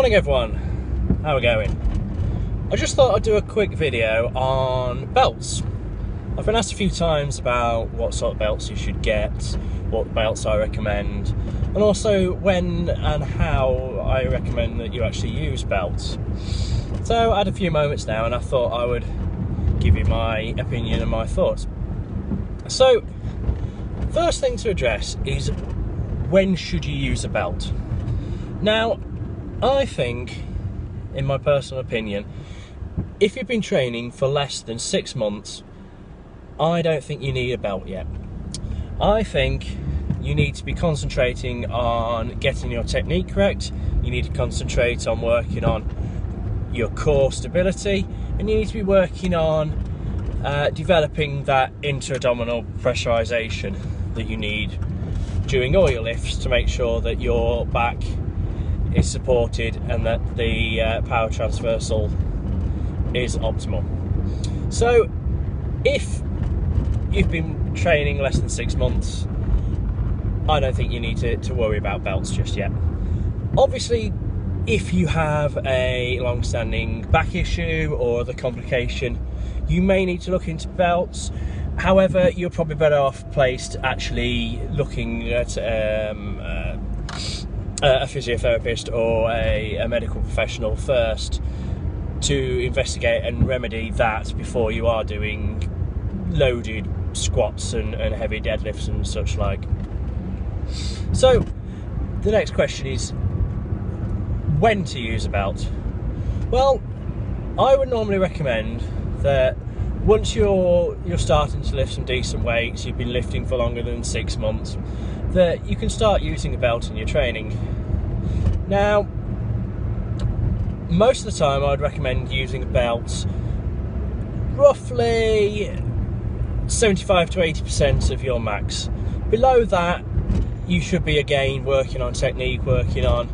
Morning everyone, how are we going? I just thought I'd do a quick video on belts. I've been asked a few times about what sort of belts you should get, what belts I recommend, and also when and how I recommend that you actually use belts. So I had a few moments now and I thought I would give you my opinion and my thoughts. So, first thing to address is when should you use a belt? Now, I think, in my personal opinion, if you've been training for less than 6 months, I don't think you need a belt yet. I think you need to be concentrating on getting your technique correct, you need to concentrate on working on your core stability, and you need to be working on developing that intra-abdominal pressurization that you need during all your lifts to make sure that your back is supported and that the power transversal is optimal. So if you've been training less than 6 months, I don't think you need to worry about belts just yet. Obviously, if you have a long-standing back issue or other complication, you may need to look into belts. However, you're probably better off placed actually looking at a physiotherapist or a medical professional first to investigate and remedy that before you are doing loaded squats and heavy deadlifts and such like. So the next question is when to use a belt. Well, I would normally recommend that once you're starting to lift some decent weights, you've been lifting for longer than 6 months, that you can start using a belt in your training. Now, most of the time I would recommend using a belt roughly 75 to 80% of your max. Below that, you should be again working on technique, working on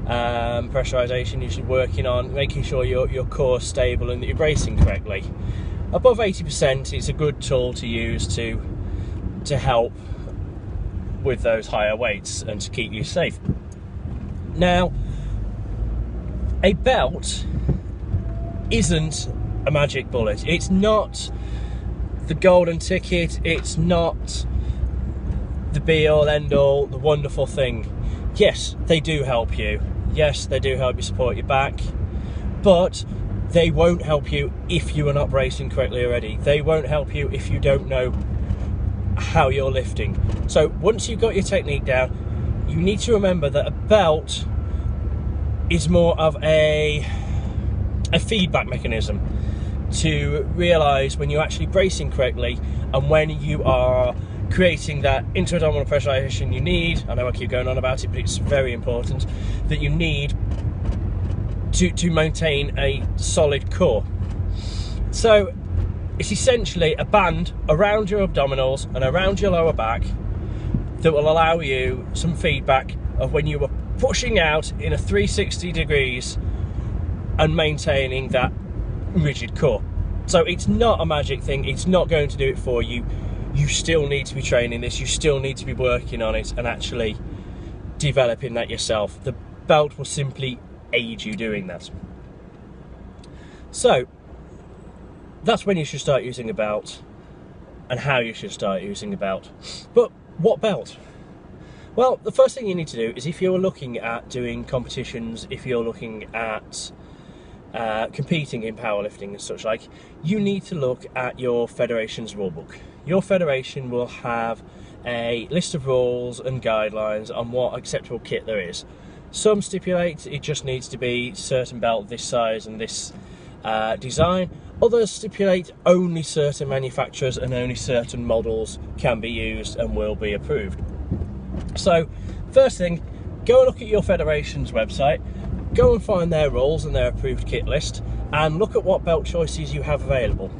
pressurization, you should be working on making sure your core is stable and that you're bracing correctly. Above 80% is a good tool to use to help with those higher weights and to keep you safe. Now, a belt isn't a magic bullet. It's not the golden ticket. It's not the be-all, end-all, the wonderful thing. Yes, they do help you. Yes, they do help you support your back, but they won't help you if you are not bracing correctly already. They won't help you if you don't know how you're lifting. So once you've got your technique down, you need to remember that a belt is more of a feedback mechanism to realise when you're actually bracing correctly and when you are creating that intra-abdominal pressurization you need. I know I keep going on about it, but it's very important that you need to maintain a solid core. So it's essentially a band around your abdominals and around your lower back that will allow you some feedback of when you are pushing out in a 360 degrees and maintaining that rigid core. So it's not a magic thing, it's not going to do it for you. You still need to be training this, you still need to be working on it and actually developing that yourself. The belt will simply aid you doing that. So that's when you should start using a belt and how you should start using a belt. But what belt? Well, the first thing you need to do is if you're looking at doing competitions, if you're looking at competing in powerlifting and such like, you need to look at your federation's rulebook. Your federation will have a list of rules and guidelines on what acceptable kit there is. Some stipulate it just needs to be certain belt this size and this design. Others stipulate only certain manufacturers and only certain models can be used and will be approved. So first thing, go and look at your federation's website, go and find their rules and their approved kit list and look at what belt choices you have available.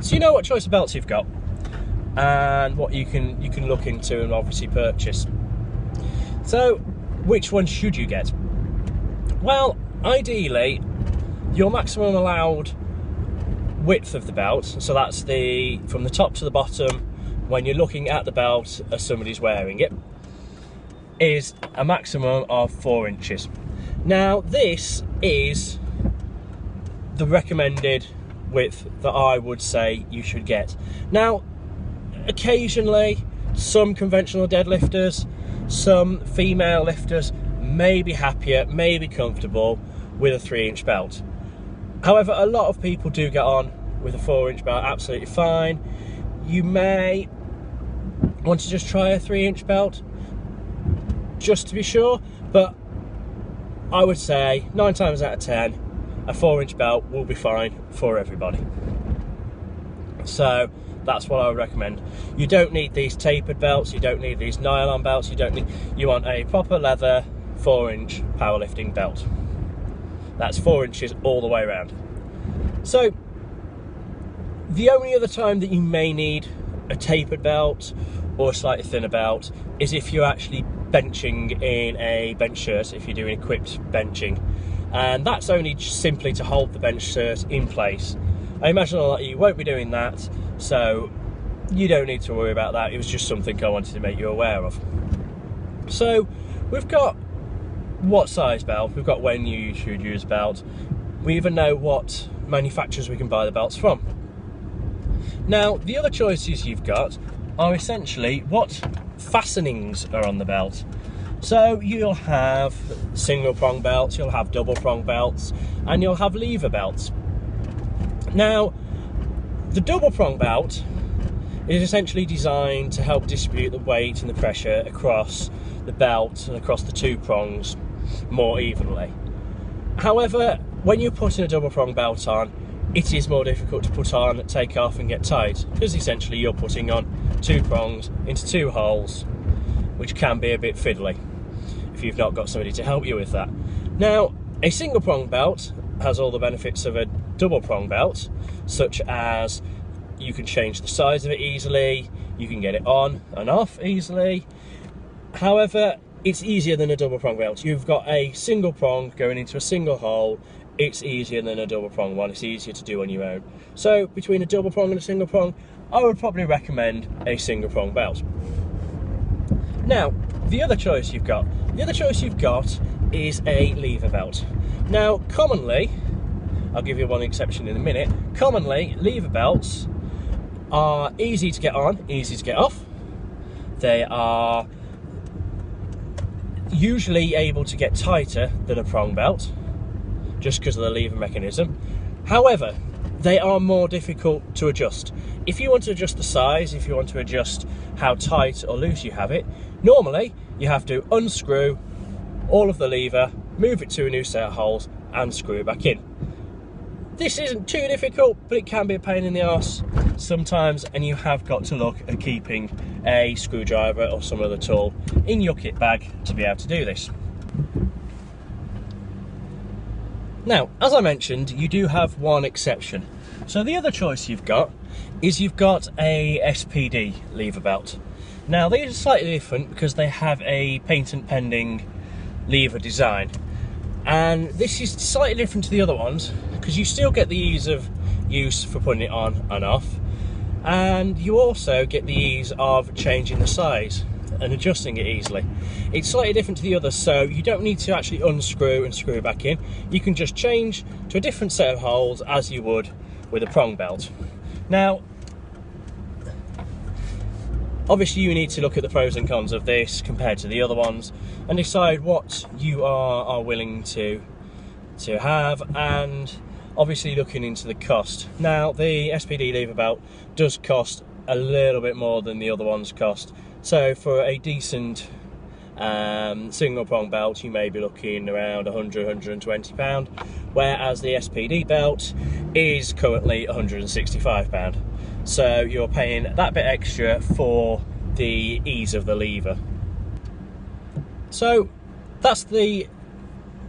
So you know what choice of belts you've got and what you can look into and obviously purchase. So which one should you get? Well, ideally your maximum allowed width of the belt, so that's from the top to the bottom when you're looking at the belt as somebody's wearing it, is a maximum of 4 inches. Now this is the recommended width that I would say you should get. Now occasionally some conventional deadlifters, some female lifters may be happier, may be comfortable with a 3-inch belt. However, a lot of people do get on with a 4-inch belt absolutely fine. You may want to just try a 3-inch belt just to be sure, but I would say 9 times out of 10 a 4-inch belt will be fine for everybody. So that's what I would recommend. You don't need these tapered belts, you don't need these nylon belts, you want a proper leather 4-inch powerlifting belt. That's 4 inches all the way around. So the only other time that you may need a tapered belt or a slightly thinner belt is if you're actually benching in a bench shirt, if you're doing equipped benching, and that's only simply to hold the bench shirt in place. I imagine a lot of you won't be doing that, so you don't need to worry about that. It was just something I wanted to make you aware of. So we've got what size belt, we've got when you should use a belt, we even know what manufacturers we can buy the belts from. Now the other choices you've got are essentially what fastenings are on the belt. So you'll have single prong belts, you'll have double prong belts, and you'll have lever belts. Now the double prong belt is essentially designed to help distribute the weight and the pressure across the belt and across the 2 prongs more evenly. However, when you're putting a double prong belt on, it is more difficult to put on, take off and get tight, because essentially you're putting on 2 prongs into 2 holes, which can be a bit fiddly if you've not got somebody to help you with that. Now a single prong belt has all the benefits of a double prong belt, such as you can change the size of it easily, you can get it on and off easily. However, it's easier than a double prong belt. You've got a single prong going into a single hole, it's easier than a double prong one, it's easier to do on your own. So between a double prong and a single prong, I would probably recommend a single prong belt. Now, the other choice you've got is a lever belt. Now, commonly, I'll give you one exception in a minute, commonly lever belts are easy to get on, easy to get off. They are usually able to get tighter than a prong belt, just because of the lever mechanism. However, they are more difficult to adjust. If you want to adjust the size, if you want to adjust how tight or loose you have it, normally you have to unscrew all of the lever, move it to a new set of holes and screw it back in. This isn't too difficult, but it can be a pain in the arse sometimes, and you have got to look at keeping a screwdriver or some other tool in your kit bag to be able to do this. Now, as I mentioned, you do have one exception. So the other choice you've got is you've got a SPD lever belt. Now these are slightly different because they have a patent pending lever design, and this is slightly different to the other ones because you still get the ease of use for putting it on and off, and you also get the ease of changing the size and adjusting it easily. It's slightly different to the others, so you don't need to actually unscrew and screw it back in. You can just change to a different set of holes as you would with a prong belt. Now, obviously you need to look at the pros and cons of this compared to the other ones and decide what you are willing to have, and obviously looking into the cost. Now the SPD lever belt does cost a little bit more than the other ones cost, so for a decent single prong belt you may be looking around £100–120, whereas the SPD belt is currently £165. So you're paying that bit extra for the ease of the lever. So that's the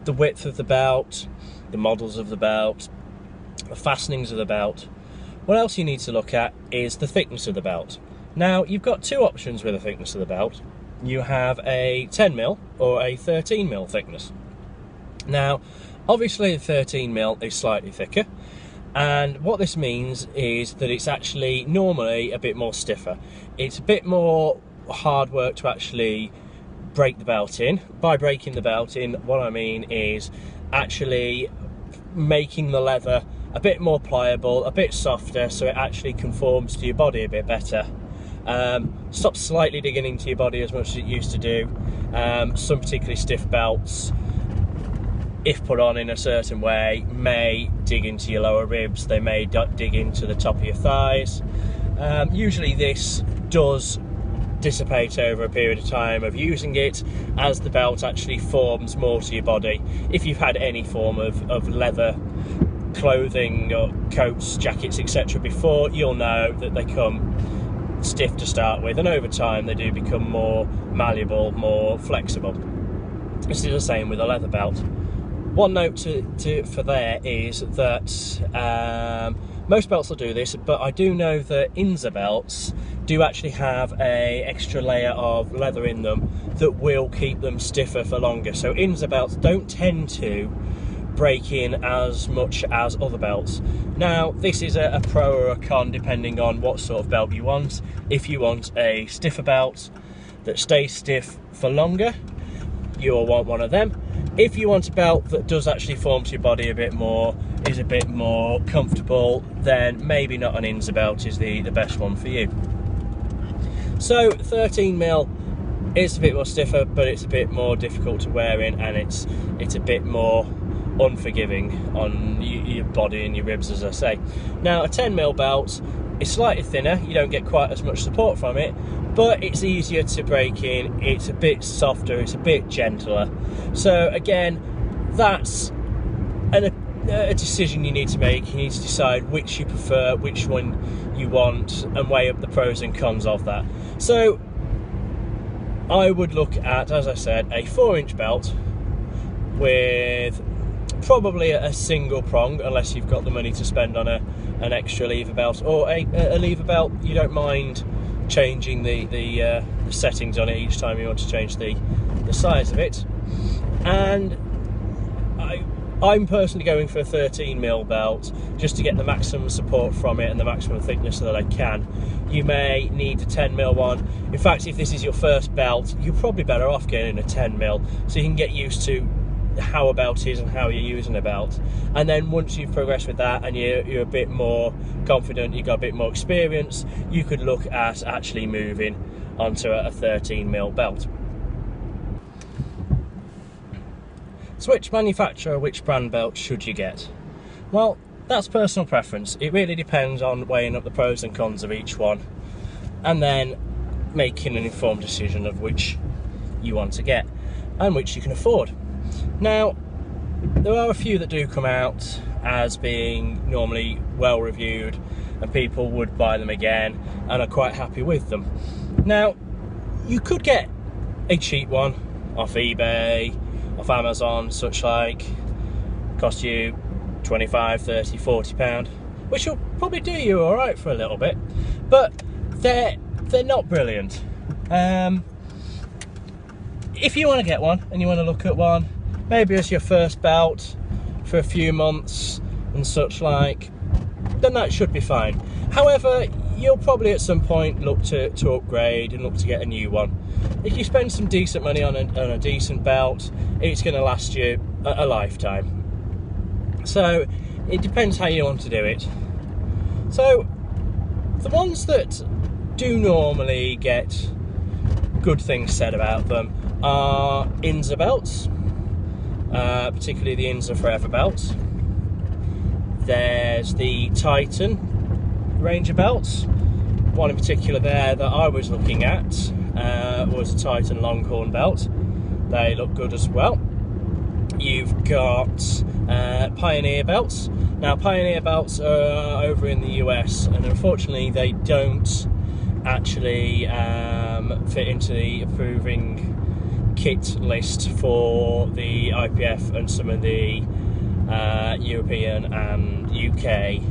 width of the belt, the models of the belt, the fastenings of the belt. What else you need to look at is the thickness of the belt. Now you've got 2 options with the thickness of the belt. You have a 10mm or a 13mm thickness. Now obviously the 13mm is slightly thicker, and what this means is that it's actually normally a bit more stiffer. It's a bit more hard work to actually break the belt in. By breaking the belt in, what I mean is actually making the leather a bit more pliable, a bit softer, so it actually conforms to your body a bit better. Stop slightly digging into your body as much as it used to do. Some particularly stiff belts, if put on in a certain way, may dig into your lower ribs, they may dig into the top of your thighs. Usually this does dissipate over a period of time of using it, as the belt actually forms more to your body. If you've had any form of leather clothing or coats, jackets, etc. before, you'll know that they come stiff to start with, and over time they do become more malleable, more flexible. This is the same with a leather belt. One note for there is that most belts will do this, but I do know that Inza belts do actually have a extra layer of leather in them that will keep them stiffer for longer. So Inza belts don't tend to break in as much as other belts. Now, this is a pro or a con depending on what sort of belt you want. If you want a stiffer belt that stays stiff for longer, you'll want one of them. If you want a belt that does actually form to your body a bit more, is a bit more comfortable, then maybe not an Inza belt is the best one for you. So 13mm is a bit more stiffer, but it's a bit more difficult to wear in, and it's a bit more unforgiving on your body and your ribs, as I say. Now a 10mm belt is slightly thinner, you don't get quite as much support from it, but it's easier to break in, it's a bit softer, it's a bit gentler. So again, that's a decision you need to make. You need to decide which you prefer, which one you want, and weigh up the pros and cons of that. So I would look at, as I said, a 4-inch belt with probably a single prong, unless you've got the money to spend on an extra lever belt, or a lever belt you don't mind changing the settings on it each time you want to change the size of it. And I'm personally going for a 13mm belt just to get the maximum support from it and the maximum thickness that I can. You may need a 10mm one. In fact, if this is your first belt, you're probably better off getting a 10mm, so you can get used to how a belt is and how you're using a belt. And then once you've progressed with that and you're a bit more confident, you've got a bit more experience, you could look at actually moving onto a 13mm belt. So which manufacturer, which brand belt should you get? Well, that's personal preference. It really depends on weighing up the pros and cons of each one, and then making an informed decision of which you want to get and which you can afford. Now, there are a few that do come out as being normally well reviewed and people would buy them again and are quite happy with them. Now, you could get a cheap one off eBay, off Amazon, such like, cost you 25, 30, 40 pound, which will probably do you all right for a little bit, but they're not brilliant. If you want to get one and you want to look at one, maybe as your first belt for a few months and such like, then that should be fine. However, you'll probably at some point look to upgrade and look to get a new one. If you spend some decent money on a decent belt, it's going to last you a lifetime. So it depends how you want to do it. So the ones that do normally get good things said about them are Inza belts, particularly the Inza Forever belt. There's the Titan range of belts. One in particular there that I was looking at was a Titan Longhorn belt. They look good as well. You've got Pioneer belts. Now Pioneer belts are over in the US, and unfortunately they don't actually fit into the approving kit list for the IPF and some of the European and UK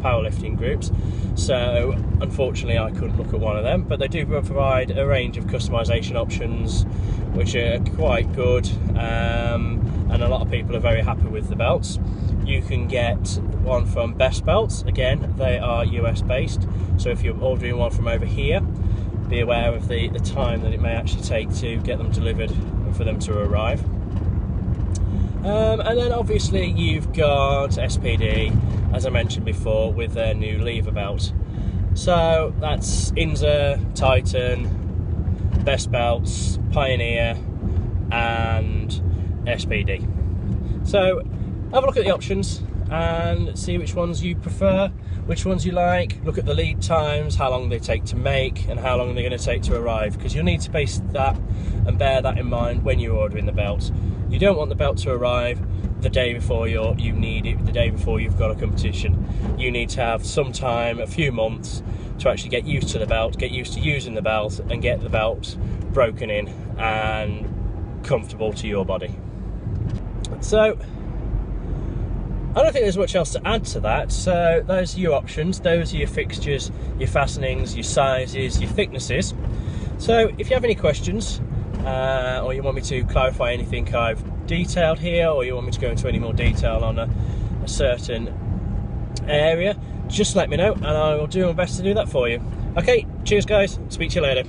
powerlifting groups. So unfortunately I couldn't look at one of them, but they do provide a range of customization options which are quite good, and a lot of people are very happy with the belts. You can get one from Best Belts. Again, they are US based, so if you're ordering one from over here, be aware of the time that it may actually take to get them delivered and for them to arrive. And then obviously you've got SPD, as I mentioned before, with their new lever belt. So that's INZA, Titan, Best Belts, Pioneer and SPD. So have a look at the options and see which ones you prefer, which ones you like. Look at the lead times, how long they take to make and how long they're going to take to arrive, because you'll need to base that and bear that in mind when you're ordering the belt. You don't want the belt to arrive the day before you need it, the day before you've got a competition. You need to have some time, a few months, to actually get used to the belt, get used to using the belt and get the belt broken in and comfortable to your body. So I don't think there's much else to add to that. So those are your options, those are your fixtures, your fastenings, your sizes, your thicknesses. So if you have any questions or you want me to clarify anything I've detailed here, or you want me to go into any more detail on a certain area, just let me know and I will do my best to do that for you. Okay, cheers guys, speak to you later.